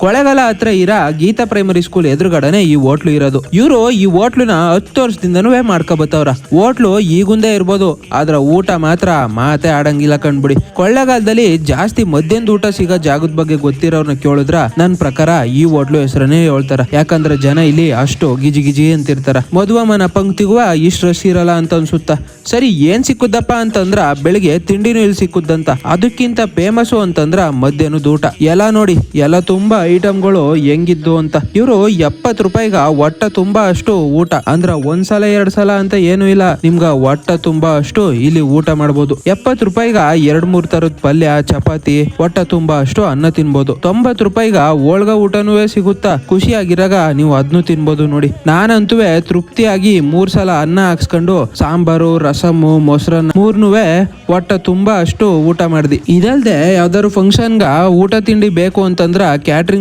ಕೊಳೆಗಾಲ ಹತ್ರ ಇರ Geetha primary school ಎದುರುಗಡೆನೆ ಈ ಹೋಟ್ಲು ಇರೋದು. ಇವರು ಈ ಹೋಟ್ಲುನ 10 ವರ್ಷದಿಂದನೂ ಮಾಡ್ಕೊಬತ್ತವ್ರ. ಹೋಟ್ಲು ಈಗುಂದೇ ಇರ್ಬೋದು, ಆದ್ರ ಊಟ ಮಾತ್ರ ಮಾತೆ ಆಡಂಗಿಲ್ಲ ಕಣ್ಬಿಡಿ. ಕೊಳ್ಳೆಗಾಲದಲ್ಲಿ ಜಾಸ್ತಿ ಮಧ್ಯಾಹ್ನದ ಊಟ ಸಿಗೋ ಜಾಗದ ಬಗ್ಗೆ ಗೊತ್ತಿರೋರ್ನ ಕೇಳಿದ್ರ ನನ್ ಪ್ರಕಾರ ಈ ಹೋಟ್ಲು ಹೆಸರನ್ನೇ ಹೇಳ್ತಾರ. ಯಾಕಂದ್ರೆ ಜನ ಇಲ್ಲಿ ಅಷ್ಟು ಗಿಜಿ ಗಿಜಿ ಅಂತಿರ್ತಾರ. ಮದುವೆ ಮನ ಪಂಕ್ತಿಗೂ ಇಷ್ಟ ರಶ್ ಇರಲ್ಲ ಅಂತ ಅನ್ಸುತ್ತ. ಸರಿ, ಏನ್ ಸಿಕ್ಕುದಪ್ಪ ಅಂತಂದ್ರ ಬೆಳಿಗ್ಗೆ ತಿಂಡಿನೂ ಇಲ್ಲಿ ಸಿಕ್ಕುದಂತ. ಅದಕ್ಕಿಂತ ಫೇಮಸ್ ಅಂತಂದ್ರ ಮಧ್ಯಾಹ್ನದ ಊಟ. ಎಲ್ಲ ನೋಡಿ, ಎಲ್ಲ ತುಂಬಾ ಐಟಮ್ಗಳು ಹೆಂಗಿದ್ದು ಅಂತ. ಇವರು 70 ರೂಪಾಯಿಗ ಹೊಟ್ಟೆ ತುಂಬಾ ಅಷ್ಟು ಊಟ, ಅಂದ್ರ ಒಂದ್ಸಲ 2 ಸಲ ಅಂತ ಏನು ಇಲ್ಲ, ನಿಮ್ಗ ಹೊಟ್ಟೆ ತುಂಬಾ ಅಷ್ಟು ಇಲ್ಲಿ ಊಟ ಮಾಡಬಹುದು. 70 ರೂಪಾಯಿಗ 2-3 ತರದ ಪಲ್ಯ, ಚಪಾತಿ, ಹೊಟ್ಟೆ ತುಂಬಾ ಅಷ್ಟು ಅನ್ನ ತಿನ್ಬೋದು. 90 ರೂಪಾಯಿಗ ಹೋಳ್ಗ ಊಟನೂ ಸಿಗುತ್ತಾ. ಖುಷಿಯಾಗಿರಾಗ ನೀವು ಅದನ್ನು ತಿನ್ಬೋದು ನೋಡಿ. ನಾನಂತೂ ತೃಪ್ತಿಯಾಗಿ 3 ಸಲ ಅನ್ನ ಹಾಕ್ಸ್ಕೊಂಡು ಸಾಂಬಾರು, ರಸಮ್ಮು, ಮೊಸರನ್ನ 3ನೂ ಹೊಟ್ಟೆ ತುಂಬಾ ಅಷ್ಟು ಊಟ ಮಾಡ್ದಿ. ಇದಲ್ದೆ ಯಾವ್ದಾದ್ರು ಫಂಕ್ಷನ್ಗ ಊಟ ತಿಂಡಿ ಬೇಕು ಅಂತಂದ್ರ ಕ್ಯಾಟ್ರಿಂಗ್